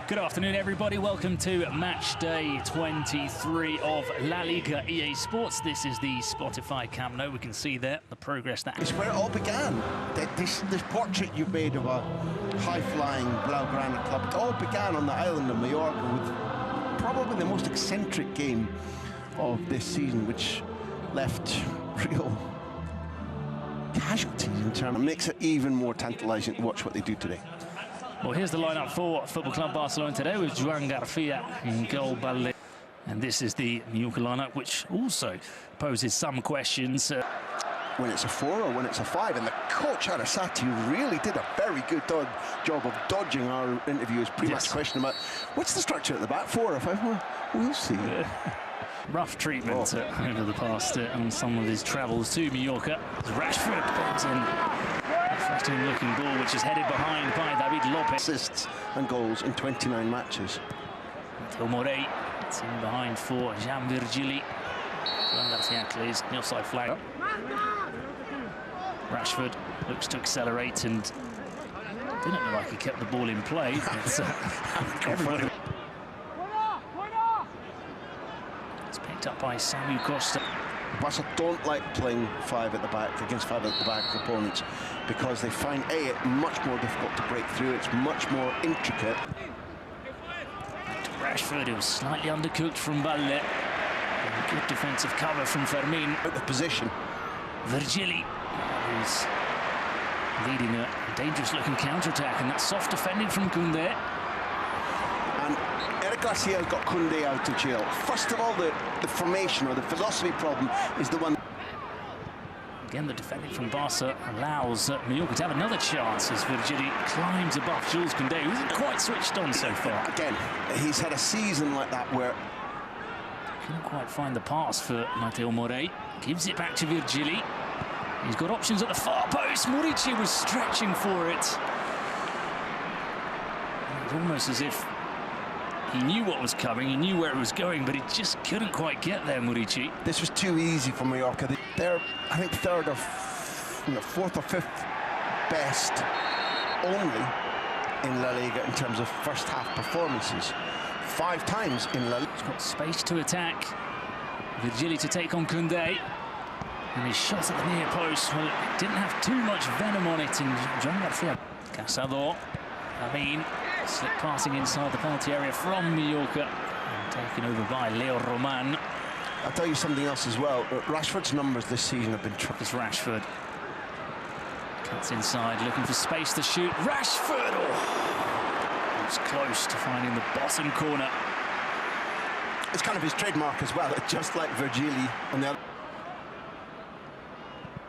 Good afternoon, everybody. Welcome to match day 23 of La Liga EA Sports. This is the Spotify Camp Nou. We can see there the progress that... It's where it all began. This portrait you've made of a high-flying Blaugrana club, it all began on the island of Mallorca with probably the most eccentric game of this season, which left real casualties in terms. It makes it even more tantalising to watch what they do today. Well, here's the lineup for Football Club Barcelona today with Joan Garcia in goal, Ballet. And this is the Mallorca lineup, which also poses some questions. When it's a 4 or when it's a 5, and the coach Arasati really did a very good job of dodging our interviewers' pre-match question about what's the structure at the back, 4 or 5? Well, we'll see. Rough treatment over the past on some of his travels to Mallorca. Rashford bends in. Frustrating looking ball, which is headed behind by David Lopez. Assists and goals in 29 matches. Tomore, it's in behind for Jean Virgili. Is the offside flag. Rashford looks to accelerate and didn't look like he kept the ball in play. Everybody. It's picked up by Samu Costa. Barca don't like playing 5 at the back against 5 at the back opponents because they find it much more difficult to break through. It's much more intricate. Rashford, who was slightly undercooked from Ballet. Good defensive cover from Fermin. Out of position. Virgili, who's leading a dangerous-looking counter-attack, and that's soft defending from Koundé. And Eric Garcia's got Koundé out of jail. First of all, the formation or the philosophy problem is the one. Again, the defending from Barca allows Mallorca to have another chance as Virgili climbs above Jules Koundé, who isn't quite switched on so far. Again, he's had a season like that where couldn't quite find the pass for Mateo Morey. Gives it back to Virgili. He's got options at the far post. Murici was stretching for it. It was almost as if he knew what was coming, he knew where it was going, but he just couldn't quite get there, Murici. This was too easy for Mallorca. They're, I think, 3rd or 4th or 5th best only in La Liga in terms of first half performances. 5 times in La Liga. He's got space to attack. Virgili to take on Koundé. And his shot at the near post, well, it didn't have too much venom on it. And Joan Garcia. Casador. Slip passing inside the penalty area from Mallorca. And taken over by Leo Roman. I'll tell you something else as well. Rashford's numbers this season have been It's Rashford. Cuts inside, looking for space to shoot. Rashford! Oh, it's close to finding the bottom corner. It's kind of his trademark as well, just like Virgili on the other.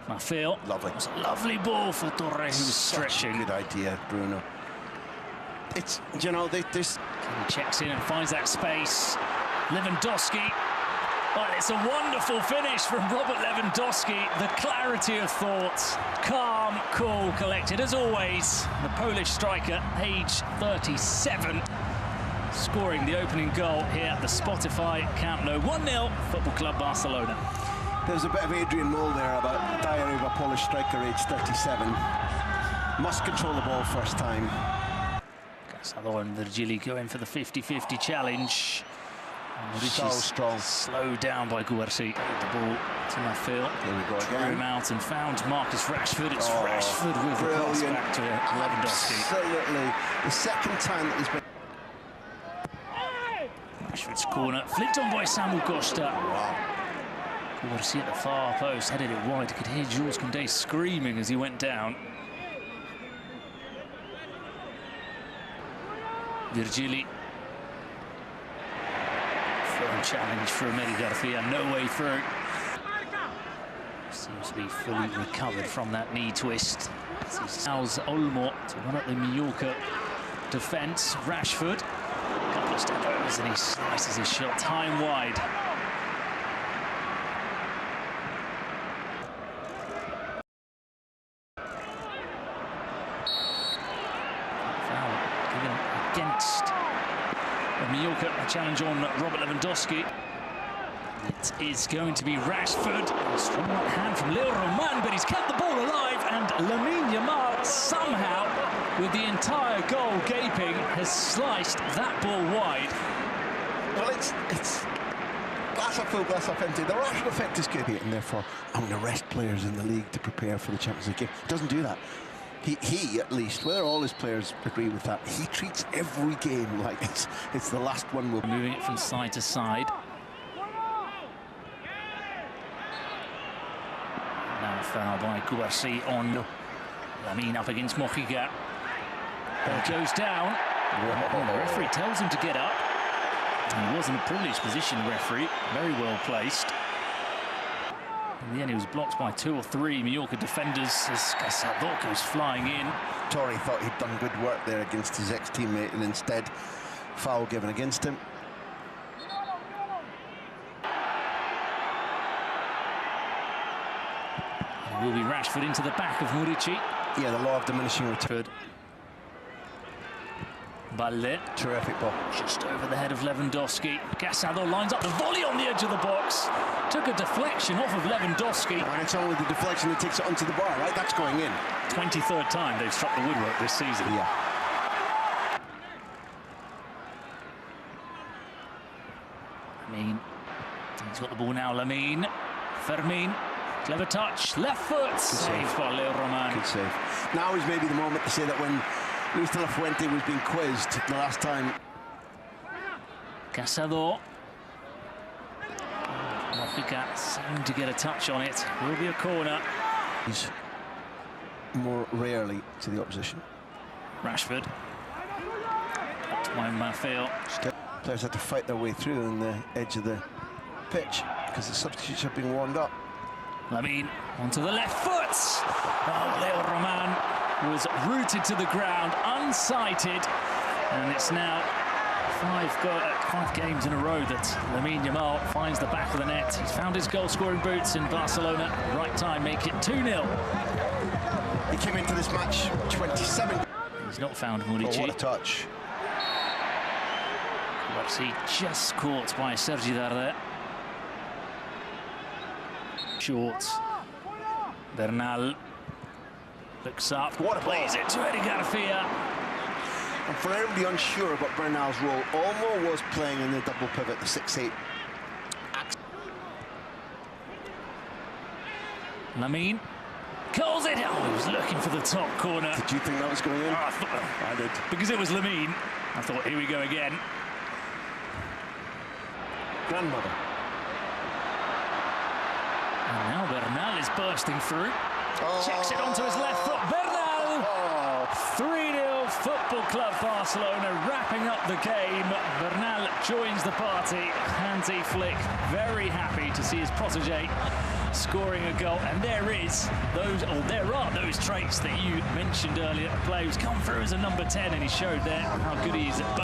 Mafil. Lovely. It was a lovely ball for Torres, who was stretching. Good idea, Bruno. It's, you know, he checks in and finds that space. Lewandowski. Oh, it's a wonderful finish from Robert Lewandowski. The clarity of thought. Calm, cool, collected as always. The Polish striker, age 37, scoring the opening goal here at the Spotify Camp Nou. 1-0, Football Club Barcelona. There's a bit of Adrian Mole there about diary of a Polish striker, age 37. Must control the ball first time. Casador and Virgili going for the 50-50 challenge. So strong. Slowed down by Guerci. The ball to Mafil. Here we go again. Drew him out and found Marcus Rashford. It's Rashford with the pass back to Lewandowski. Absolutely. The second time that he's been... Rashford's corner. Flicked on by Samu Costa. Wow. Guerci at the far post. Headed it wide. You could hear Jules Koundé screaming as he went down. Virgili. Challenge for Eric Garcia, no way through. Seems to be fully recovered from that knee twist. Allows Olmo to run up the Mallorca defence. Rashford, a couple of step overs, and he slices his shot time wide. Foul given against Mallorca, a challenge on Robert Lewandowski. It is going to be Rashford. A strong right hand from Leo Roman, but he's kept the ball alive, and Lamine Yamal somehow, with the entire goal gaping, has sliced that ball wide. Well, it's glass half full, glass half empty. The rational effect is good, and therefore I'm going to rest players in the league to prepare for the Champions League game. Doesn't do that. He at least, whether all his players agree with that, he treats every game like it's the last one. Moving it from side to side. Now foul by Guarci on Lamine up against Mojica. Ball goes down. The referee tells him to get up. He was in a privileged position, referee, very well placed. In the end, he was blocked by 2 or 3 Mallorca defenders as Casado goes flying in. Torre thought he'd done good work there against his ex-teammate, and instead, foul given against him. It will be Rashford into the back of Murici. Yeah, the law of diminishing return. Ballet. Terrific ball. Just over the head of Lewandowski. Casado lines up the volley on the edge of the box. Took a deflection off of Lewandowski. And it's only the deflection that takes it onto the bar, right? That's going in. 23rd time they've struck the woodwork this season. Yeah. Lamine. He's got the ball now, Lamine. Fermin. Clever touch. Left foot. Saved by Leo Roman. Good save. Now is maybe the moment to say that when Luis de la Fuente was being quizzed the last time. Casado. Mojica seemed to get a touch on it. Will be a corner. He's more rarely to the opposition. Rashford. Up to Mafeo. Players had to fight their way through on the edge of the pitch because the substitutes have been warmed up. Lamine onto the left foot. Oh, Leo Roman was rooted to the ground, unsighted, and it's now 5 games in a row that Lamine Yamal finds the back of the net. He's found his goal-scoring boots in Barcelona. Right time, make it 2-0. He came into this match 27. He's not found Murici. Oh, what a touch. He just caught by Sergi Darder. Short. Bernal looks up. What a plays it to Eddie Garcia. And for everybody unsure about Bernal's role, Olmo was playing in the double pivot, the 6'8". Lamine calls it. Oh, he was looking for the top corner. Did you think that was going in? I did. Because it was Lamine. I thought, here we go again. Grandmother. And now Bernal is bursting through. Checks it onto his left foot. Bernal! 3-0 Football Club Barcelona wrapping up the game. Bernal joins the party. Hansi Flick very happy to see his protege scoring a goal. And there are those traits that you mentioned earlier. A player who's come through as a number 10, and he showed there how good he is at